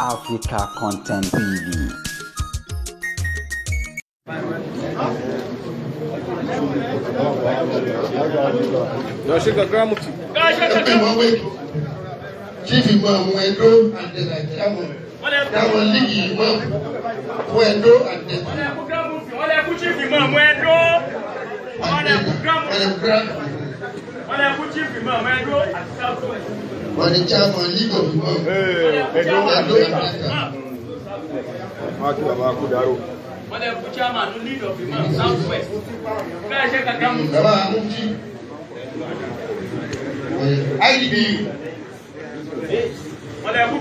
Africa Content TV. Chief Imam Edo and the Chairman League Imam Edo and the Chief Imam Edo and the Chairman League of Imam Edo and the Chairman League of Imam Southwest. IDBU.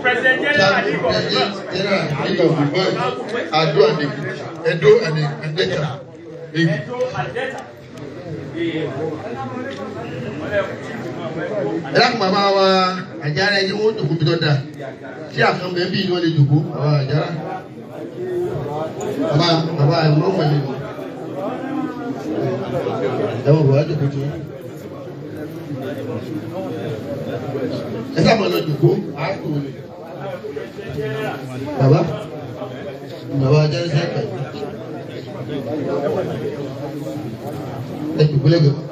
President General League of Imam Edo and Deta. Ẹ̀rọ bàbá wa àjára ẹni wọ́n dùkú bí tọ́da tí àkàn bẹ́ẹ̀ bí wọ́n lè dùkú bàbá àjára bàbá ìwọ́n pẹ̀lú ẹ̀wọ̀n bàbá dùkú tó ẹ sábà lọ dùkú àákò bàbá àjára sẹ́kẹ̀ ẹ dùkú lẹ́gbẹ̀ẹ́.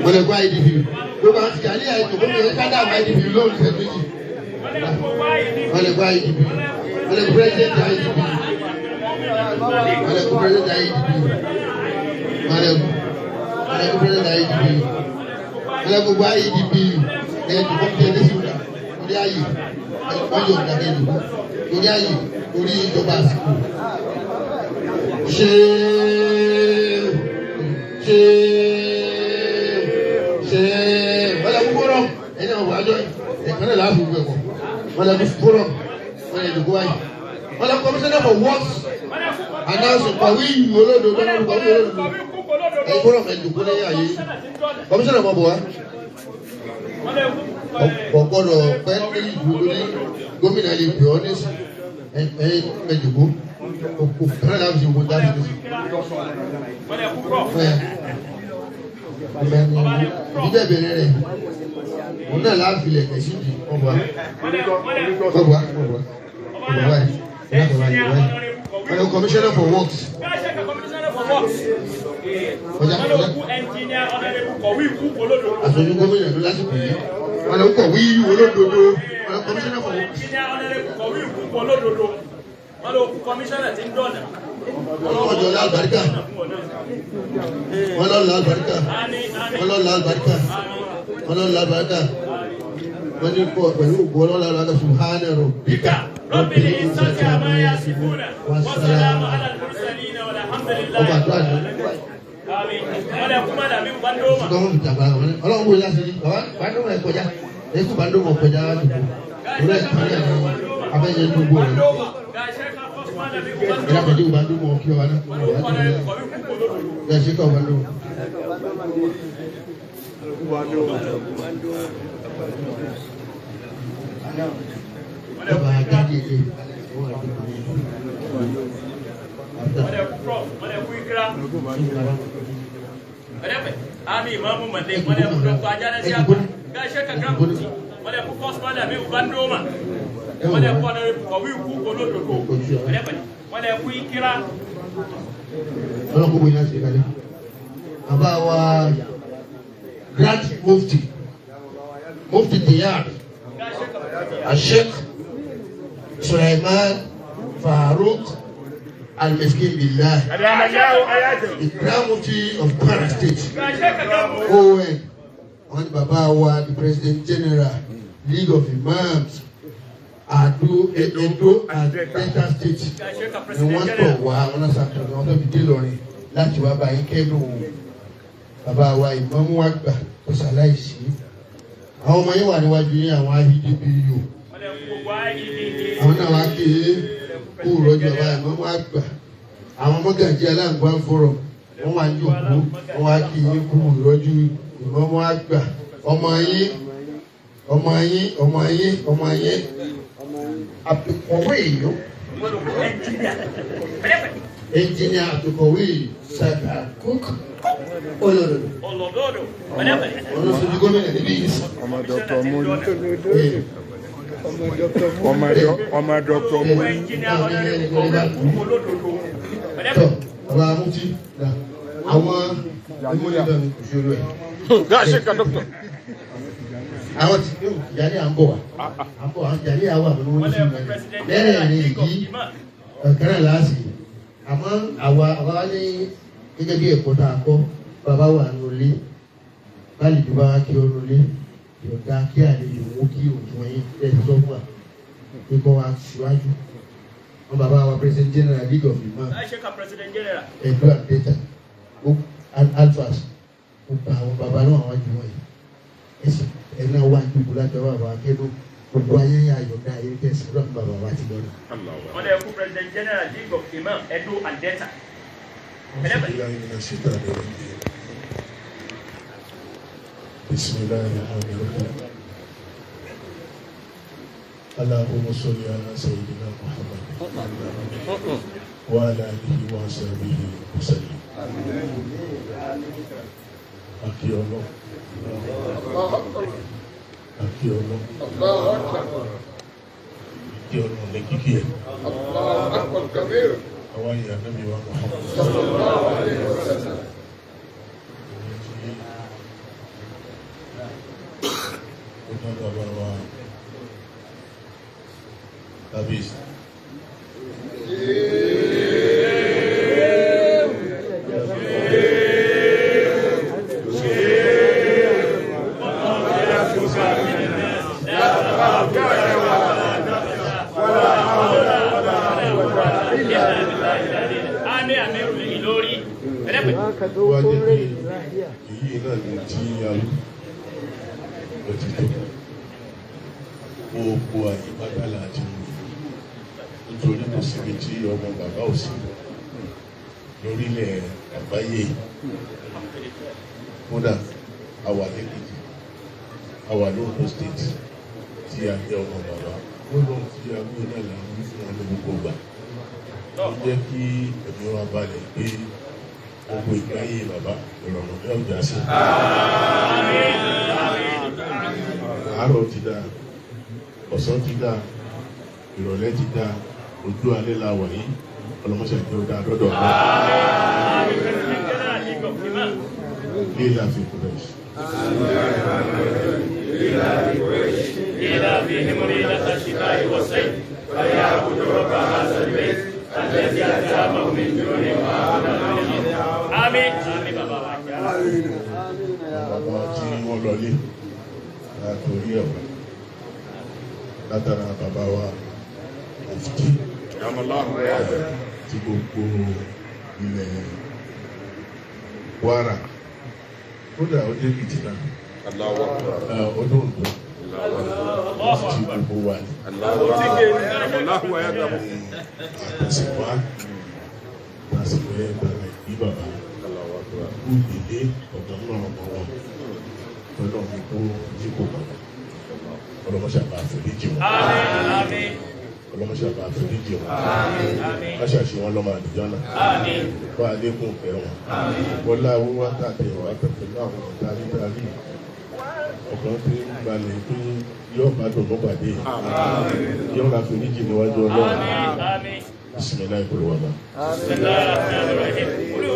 Wọ́n gba IDP. Gbogbo àti kàlí àìtò gbogbo ẹ̀ka dàgbà IDP lóòrùn sẹ́gbẹ̀jì. Wọ́n gba IDP. Wọ́n president IDP. Wọ́n president IDP. Wọ́n president IDP. Wọ́n gbogbo IDP. Ẹ̀ẹ́dùn kọ́kọ́ ẹ̀dẹ́ sí ọ̀dà. Orí ayé. Wọ́n yóò dàgẹ́ ìlú. Orí ayé. Orí ìjọba àsìkò. Ṣé wọ́n lè kú fọ́rọ̀ ẹ̀yìn àwọn àjọ ìpínlẹ̀ láàbù gbẹ̀kọ̀ wọ́n lè kú fọ́rọ̀ wọ́n lè dùkú wáyé wọ́n lè commissioner for works announce pàwí olódo lọ́nà pàwí olódo ẹ̀yìn fọ́rọ̀ ẹ̀ dùkú lẹ́yìn ayé commissioner mọ̀ bọ̀ wá ọ̀gbọ́dọ̀ pẹ́ ní ìlú lórí gómìnà lè pè ọ́ ní ẹ̀yìn ẹ̀dùkú òkú ìpínlẹ̀ láàbù ṣe wọ́n dábì ní ìdílé bẹ̀rẹ̀ rẹ̀ òun náà láàfin lẹ̀ kẹ̀sí di ọba wọ́n commissioner for works àtọ́jú gómìnà ló lásìkò yìí wọ́n lọ kọ̀wé olódodo wọ́n commissioner for works. Wọ́n lọ commissioner ti ń dọ̀nà. Wọ́n lọ lálùbáríkà. Wọ́n lọ lálùbáríkà. Wọ́n lọ lálùbáríkà. Wọ́n lọ lálùbáríkà. Wọ́n ní kọ́ pẹ̀lú ògbó ọlọ́lá lọ́dọ̀ subhana rabbika. Rabbil izzati amma yasifuna. Wa salamun ala al-mursalin walhamdulillahi. Ọba àdúrà ni. Wọ́n lè kú mọ́dà mi Bandoma. Ọlọ́run wo yá sí i? Bandoma ẹ̀ kọjá. Èkó Bandoma kọjá dùkú. Orí ẹ̀ kọjá ni abẹ́yẹ gbogbo rẹ̀. Ìyá pẹ̀lú Bandoma kí ọ wá náà. Ìyá ṣe kọ́ Bandoma. Ọba àjáde ilé. Ami imamu mande wale kutoka ajana siapa gashe kakamuti wale kukosma na biu Bandoma wale kwa na kwa wiku kolodo ko wale kuikira wale kubunya sikali abawa Grand Mufti Diyar Sheikh Sulaiman Farouk Al-Miskin Billah, the Grand Mufti of Kwara State, ON, on Babawa, the President General, League of Imams, Edo and Delta State. And one for one of the Dilori, láti wá bá yín kẹ́dùn Babawa Imam Wagba tó ṣaláìsí. Àwọn ọmọ yín wà níwájú yín àwọn IDPU. Àwọn náà wá kí kú rọ́jò bá Imam Wagba. Àwọn mọ́gàjí aláǹgbá fọ́rọ̀ wọ́n wá ní òkú wọ́n wá kí yín kú rọ́jò Imam Wagba. Ọmọ yín àpèkọ̀wé èèyàn. Engineer Atukowi Saka Cook Olododo. Ọ̀nà sojú gómìnà níbí yìí sí. Ọmọ Dr. Muni. Ọmọ Dr. Muni. Tọ́ ọba amúti àwọn ìmúlẹ̀dọ̀ ìṣòro ẹ̀. Gáàsì kan dọ́kítọ̀. Àwọn tí yóò jáde à ń bọ̀ wá. À ń bọ̀ àwọn jáde àwọn àbẹ̀wò wọn sí ìgbà lẹ́rìn ní yìí ọ̀kẹ́rẹ́ láàsì. Àmọ́ àwa ní gẹ́gẹ́ bí ẹ̀kọ́ tá a kọ́ bàbá wà nulẹ̀ báyìí tó bá kí ọ nulẹ̀ yọ̀ọ̀dá kí àlejò mú kí òtún ẹ̀yìn lẹ́sìn tó wà nípa wa síwájú. Wọ́n bàbá wa president general league of imam ẹ̀dùn àdẹ́ta alfas gbogbo àwọn bàbá náà wá jù wọ́n yìí ẹ̀sìn ẹ̀ná wá dùkú láti ọwọ́ àwọn akẹ́kọ̀ọ́ gbogbo ayẹyẹ ayọ̀dá ayé kẹsì lọ́nà bàbá wa ti lọ́nà. Wọ́n lè kú president general league of imam ẹ̀dùn àdẹ́ta. Bismillahirrahmanirrahim. Allahumma salli ala sayyidina Muhammad wa ala alihi wa sahbihi wa sallim. Akiyolo. Akiyolo. Akiyolo le kikiye. Allahu akbar kabir. Awai ya Nabi wa Muhammad sallallahu alaihi wasallam. Baba Habis. Gbogbo àyípadà láti wù nítorí kò síbi tí ọmọ bàbá ò sí lórílẹ̀ àgbáyé kódà àwa lẹ́kìtì àwa lóòdó state tí a jẹ́ ọmọ bàbá ó lóun tí a gbé náà láwọn fún wọn ní gbogbo gbà ó jẹ́ kí ẹ̀mí wa balẹ̀ pé gbogbo ìgbáyé bàbá ìrọ̀rùn ní ọjà sí. Àárọ̀ ti dáa, ọ̀sán ti dáa, ìrọ̀lẹ́ ti dáa, ojú alẹ́ la wà yìí, ọlọ́mọṣẹ́ ìjọ dáa dọ́dọ̀ náà. Lílà fi kúrẹ́ṣ. إلى فيهم ليلة الشتاء والصيف فليعبدوا رب هذا البيت الذي أتامهم من جوع وآمنهم. آمين. آمين بابا. Bàbá tí wọ́n lọlé látòrí ẹ̀wọ̀n látara bàbá wa Mufti tí gbogbo ilẹ̀ Kwara kódà ó dé Kìtìnà ọdún òǹdó tí gbogbo wa ní. Àtẹ̀síwá lásìkò ẹ̀ bẹ̀rẹ̀ bí bàbá kú ìdílé ọ̀dọ́ náà ọmọ wọn lọ́dọ̀ mi kó yípo padà ọlọ́mọṣàbà àforíjì wọn ọlọ́mọṣàbà àforíjì wọn aṣàṣì wọn lọ́mọ àdìjọ́ náà wà á lékún ìpẹ́ wọn wọlá wíwá tàtẹ̀ wà tẹ̀tẹ̀ náà wọn dárídárí ọ̀kan tí ń balẹ̀ pé yóò bá dùn mọ́ pàdé yóò ra àforíjì níwájú ọlọ́run bisimilayi kúrò wà bá.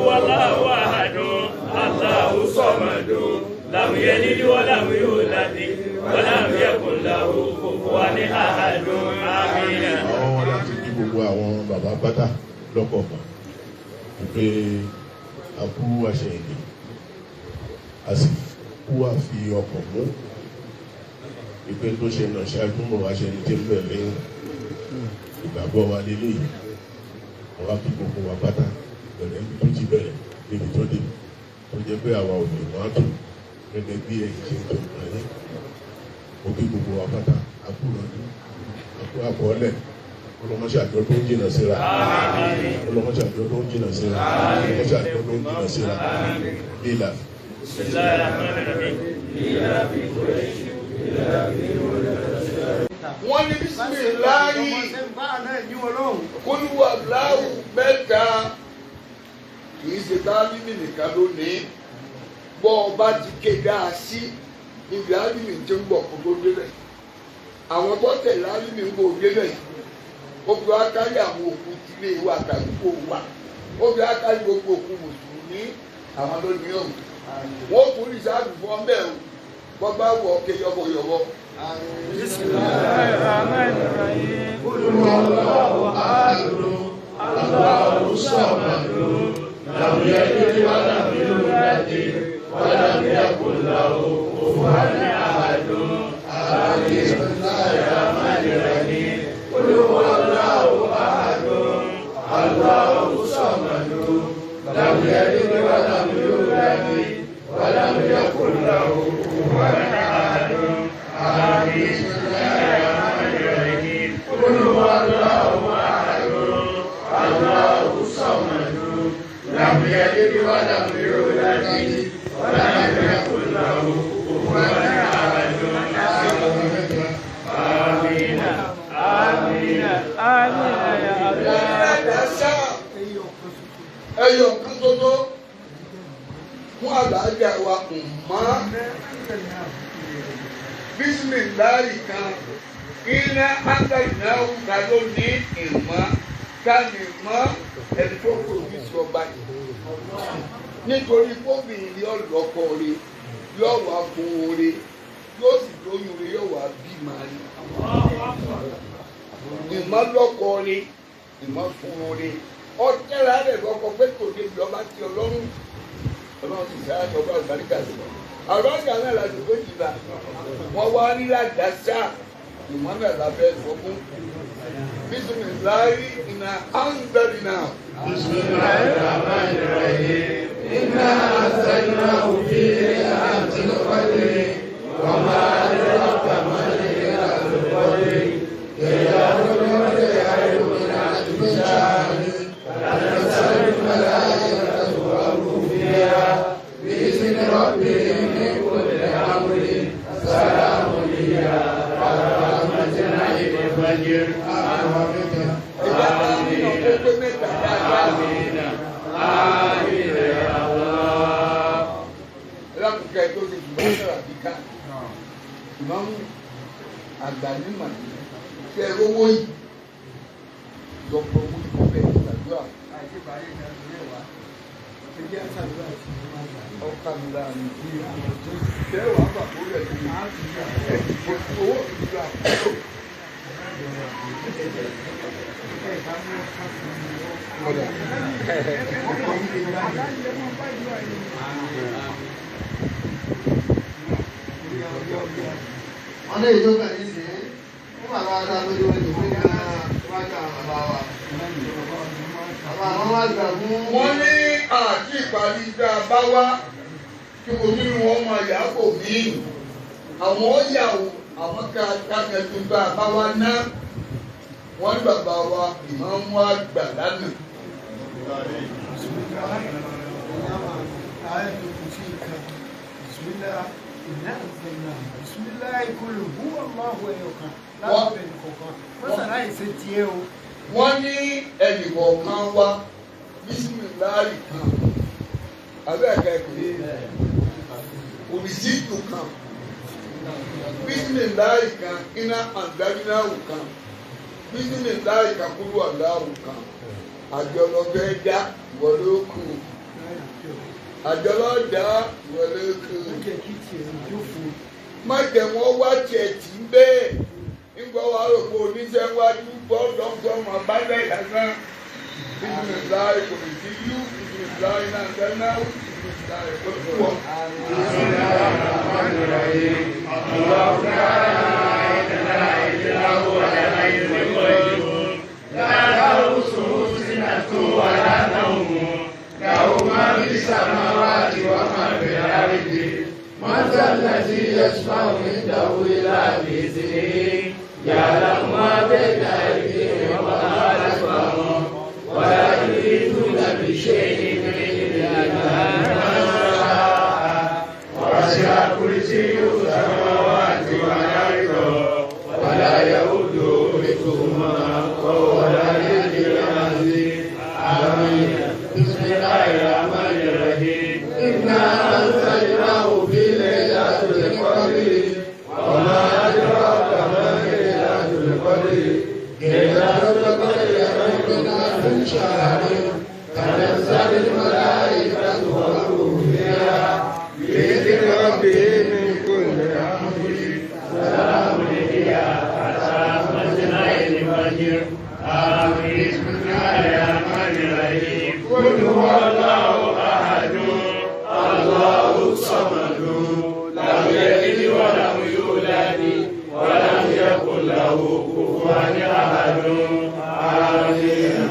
Wallahu ahadun, Allahu samadun, lam yalid wa lam yulad wa lam yakun lahu kufuwan ahadun. Àmín. Àwọn láti kí gbogbo àwọn bàbá pátá lọ́kọ̀ọ̀kan pé a kú àṣẹ èdè a sì kú àfi ọkọ̀ mú ìpè tó ṣe náà ṣáájú mọ̀ wá ṣe ní tí ń bẹ̀ lẹ́yìn ìgbàgbọ́ wa lélẹ́yìí àwa kí gbogbo wa pátá bẹ̀rẹ̀ níbi tó ti bẹ̀rẹ̀ níbi tó dé tó jẹ́ pé àwa ò lè máa tó gẹ́gẹ́ bí ẹ̀yìn ṣe ń tó nǹkan yẹn ó kí gbogbo wa pátá àkú lọ́dún àkú àkọọ́lẹ̀ ọlọ́mọṣẹ́ àjọ tó ń jìnà síra ọlọ́mọṣẹ́ àjọ tó ń jìnà síra ọlọ́mọṣẹ́ àjọ tó ń jìnà síra lílà. Wọ́n ní bísímìláì olúwa láwù mẹ́ta í ṣe dálímì nìkan lónìí bọ́ ọ bá ti ké dáa sí ibi álímì tí ń bọ̀ kó tó débẹ̀ àwọn tó tẹ̀lé álímì ń bò débẹ̀ obìnrin akárí àwọn òkú tilé wa àtàdúgbò wa obìnrin akárí gbogbo òkú mùsùlùmí àwọn ló ní ọ̀hún wọ́n tún rí sáàbù fún ọ́nbẹ́ o wọ́n bá wọ ọkẹ yọ̀bọ̀yọ̀bọ̀. Bismillahirrahmanirrahim. Qul huwallahu ahad. Allahu samad. Lam yalid wa lam yulad wa lam yakul lahu kufuwan ahad. Bismillahirrahmanirrahim. Qul huwallahu ahad. Allahu samad. Lam yalid wa lam yulad wa lam yakul lahu kufuwan ahad. Bismillahirrahmanirrahim. Qul huwallahu ahad. Allahu samad. Lam yalid wa lam yulad wa lam yakul lahu kufuwan ahad. Amin. Amin. Amin ya Allah. Ẹyọ kan ṣoṣo fún àlàájá wa mọ́ bísímìláì kan iná ángàlìnáwó ká ló ní ìmọ̀ ká ní mọ́ ẹni tó kò ní sí ọba yìí nítorí kóbìnrin ọlọ́kọ rẹ̀ yóò wá fún oore yóò sì lóyún rẹ̀ yóò wá bí màrí ìmọ̀ lọ́kọ rẹ̀ ìmọ̀ fún oore ọtẹ́ra rẹ̀ lọ́kọ pé kò dé ìjọba tí ọlọ́run ti sára ní ọba àgbàríkà sí àlùbáríkà náà láti tó jìlá wọn wá rí ládàásá ìmọ̀nà lábẹ́ ìfọ́kún bísímìláì iná áńdàlì náà. Bismillahirrahmanirrahim. Inna anzalnahu fi lailatil qadr wa ma adraka ma lailatul qadr lailatul qadri khayrun min alfi shahr. تنزل الملائكة والروح فيها بإذن ربهم من كل أمر سلام هي حتى مطلع الفجر. آمين آمين آمين يا الله. lákòókò tó ti dùn bá sára bí ká ìmáàmù àgbà ní màdì ṣe owó yìí lọ́pọ̀ owó yìí bẹ́ẹ̀ ìgbàdúrà. Ọkà mi lára mi. Ṣé wàá bà kó rẹ̀ sí mi? Owó ìdúrà. Wọ́n lé ìjọba yìí sí fún bàbá wa lójú ojú fún ìgbà wájú àwọn bàbá wa. Bàbá àwọn wá gbà fún. Wọ́n ní àti ìparí tá a bá wá kí mo nínú wọn máa yà kò mí. Àwọn ọ̀yàwó àwọn kákẹ́tù tá a bá wá ná. Wọ́n ní bàbá wa ìmáàmù àgbà lánàá. Wọ́n ní ẹnìkọ̀ọ̀kan wá bísímìláì kan abẹ́ẹ̀kẹ́ pé òbísítù kan bísímìláì kan iná àndárínáwó kan bísímìláì kan kúrú àdáwò kan àjọlọ́gbẹ́ dá wọlé òkú àjọlọ́dá wọlé òkú má jẹ́ wọ́n wá tiẹ̀ tì ń bẹ́ẹ̀ nígbà wàá rò pé oníṣẹ́ wájú bọ́ọ̀dọ̀ ọmọ abájẹ́ ìdáná bísímìláì kò ní sí yú bísímìláì náà dáná bísímìláì kò ní wọ̀. الذي يشفع عنده إلا بإذنه يعلم ما بين أيديهم وما خلفهم ولا يحيطون بشيء من علمه وسع كرسيه السماوات والأرض ولا يؤوده حفظهما وهو العلي العظيم. آمين. بسم الله الرحمن إنا أنزلناه في ليلة القدر وما أدراك ما ليلة القدر ليلة القدر خير من ألف شهر تنزل الملائكة والروح فيها بإذن ربهم من كل أمر سلام هي حتى مطلع الفجر آمين. بسم الله الرحمن الرحيم. قل هو الله أحد الله الصمد لم يلد ولم يولد ولم يكن له كفوا أحد. آمين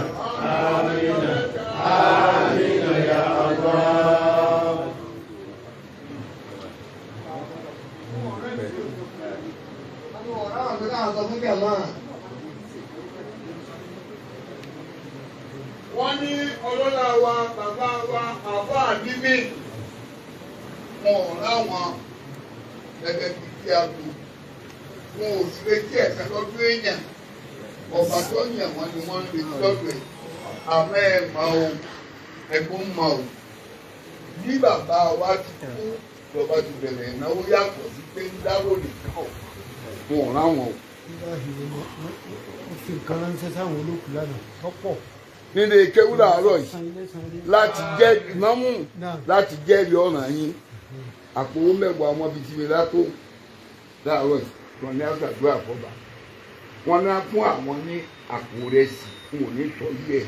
آمين آمين يا الله. wọ́n ní ọlọ́lá wa bàbá wa àbá àdínmí wọn ò láwọn gẹ́gẹ́ bí kí a kú wọn ò sì retí ẹ̀ka lọ́dún èèyàn ọba tó yàn wọ́n ni wọ́n ń retí lọ́dún ẹ̀ àmọ́ ẹ̀ máa o ẹ̀gbọ́n máa o bí bàbá wa ti kú lọ́ba ti bẹ̀rẹ̀ ìnáwó yàtọ̀ sí pé ń dáwọ́ nìkan wọn ò láwọn o. ó fi nǹkan ránṣẹ́ sáwọn olókùú lánàá lọ́pọ̀. nílé kéwú làárọ̀ yìí láti jẹ́ ìmámù láti jẹ́rìí ọ̀ràn yín àpò owó mẹ́wàá ọmọ bíi ti mi látó láàárọ̀ yìí wọn ní àgbàdúrà àfọ́bà wọn ní fún àwọn ní àpò rẹ̀ sí fún òní tọ́jú ẹ̀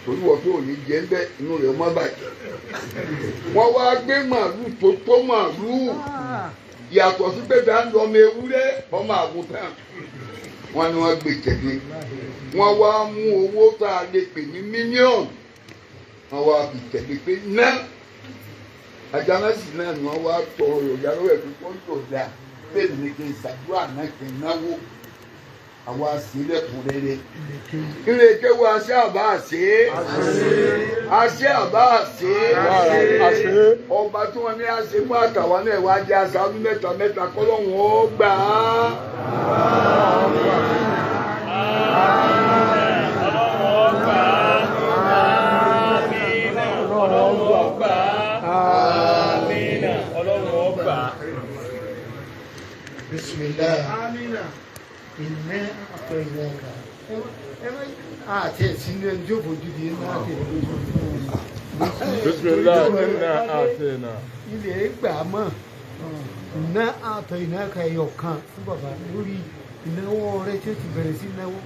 torí wọ́n tó òní jẹ́ ń bẹ́ inú rẹ̀ mọ́ bàjẹ́ wọ́n wá gbé màálù tó tó màálù yàtọ̀ sí pé bá ń lọ ọmọ ewúrẹ́ ọmọ àgùntàn wọn ni wọ́n gbé tẹ̀lé wọ́n wá mú owó tá a lè pè ní mílíọ̀nù wọ́n wá fi tẹ̀lé pé ná ajánásì náà ni wọ́n wá tọ ọ̀yà lọ́wọ́ ẹ̀ pípọ́ tó dáa bẹ́ẹ̀ ni kí n ṣàdúrà náà kí n náwó àwa sílẹ̀kùn rere ilé kéwù aṣẹ́ àbá àṣẹ aṣẹ́ àbá àṣẹ ọba tí wọ́n ní àṣẹ fún àtàwọn náà wá jẹ́ aṣọ ọdún mẹ́ta mẹ́ta kọ́lọ́hún ó gbà á. Bismillah. Iná àtọ̀ ìwọ̀n ọ̀gá. Àti ẹ̀sìn ní ẹni tí ó fojú di iná àti ìlú. Bismillah iná àti iná. Ilé gbà mọ̀. Iná àtọ̀ iná ka ẹyọ kan fún bàbá lórí ìnáwó rẹ̀ tí ó ti bẹ̀rẹ̀ sí náwó.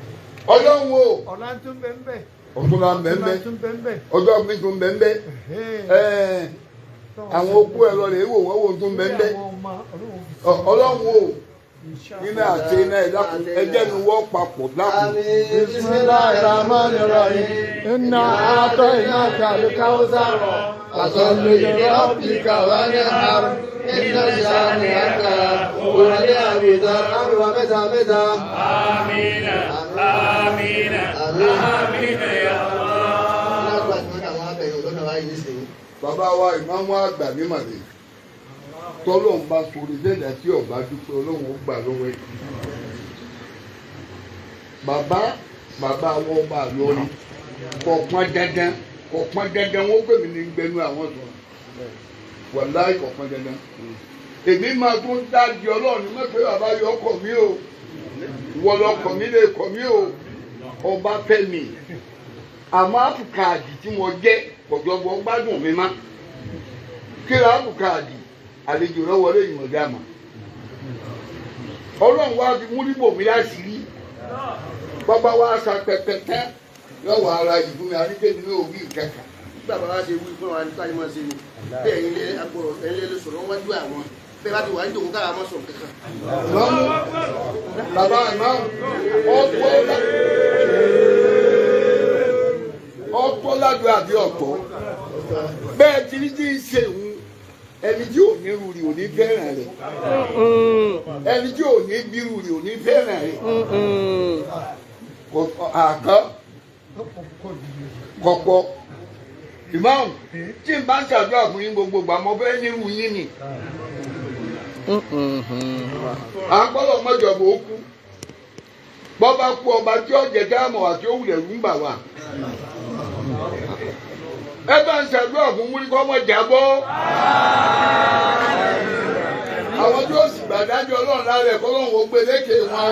Ọlọ́run o. Ọ̀la tó ń bẹ ń bẹ. Ọ̀túnla ń bẹ ń bẹ. Ọjọ́ mi tún ń bẹ ń bẹ. Àwọn okú ẹ̀rọ rẹ̀ wò wọ́n wò tún ń bẹ ń bẹ. Ọlọ́run o. Iná àti iná ìdákun ẹjẹ́ ni wọ́n papọ̀ dákun. Bismillahirrahmanirrahim. Inna a'tainaka al-kawthar. Fasalli li rabbika wanhar. Inna shani'aka huwal abtar. Àmín mẹ́ta mẹ́ta. Àmín àmín àmín ya Allah. Bàbá wa ìmáàmù àgbà ní Màlẹ́. Tọ́lọ́run bá sori lẹ́dàá tí ọba dúpẹ́ Ọlọ́run ó gbà lọ́wọ́ ẹ̀. Bàbá wọn bá lórí kò pọn dandan wọ́n gbèmí ní gbẹnu àwọn sọ̀rọ̀ wàláì kò pọn dandan. Èmi máa tún dájú Ọlọ́run ní mẹ́fẹ́ bàbá yọ ọkọ̀ mi o wọ́n lọkọ̀ mi lè kọ̀ mi o ọba fẹ́ mi àmọ́ àpùkàdì tí mo jẹ́ kọ̀jọ̀bọ̀ gbádùn mi má kíra àpùkàdì àlejò náà wọlé ìmọ̀ dáàmà Ọlọ́run wá fi múlíbò mi láṣìírí bàbá wa sa pẹpẹtẹ yóò wá ara yìí fún mi àríkèmí ní òbí ìkẹkà. Nígbà bàbá ṣe wí fún wa nípa ìmọ̀ ṣe ni bẹ́ẹ̀ ilé agbọ̀rọ̀ ẹ̀yìn lè sọ̀rọ̀ wájú àwọn bẹ́ẹ̀ bá ti wà ní ìdòwò kára mọ́ sọ̀rọ̀ kankan. Ìmáàmù bàbá ìmáàmù ọ̀pọ̀ ládùú àbí ọ̀pọ̀ bẹ́ẹ̀ tí ní tí ń ṣe òun ẹni tí ò ní rúri ò ní fẹ́ràn rẹ̀ ẹni tí ò ní bí rúri ò ní fẹ́ràn rẹ̀ àkọ́ kọ̀pọ̀ ìmáàmù tí n bá ń ṣàdúrà fún yín gbogbo ìgbà mo fẹ́ nírú yín ni à ń gbọ́dọ̀ mọ́jọba ó kú bọ́ba kú ọba tí ó jẹ dáàmú àti ó wulẹ̀ rú ń bà wá ẹ bá ń ṣàdúrà fún múrí kọ́ mọ̀ jábọ́. Àwọn tí ó sì gbàdájọ́ ọlọ́run lára ẹ̀kọ́ lọ́wọ́ gbé lékè wọn.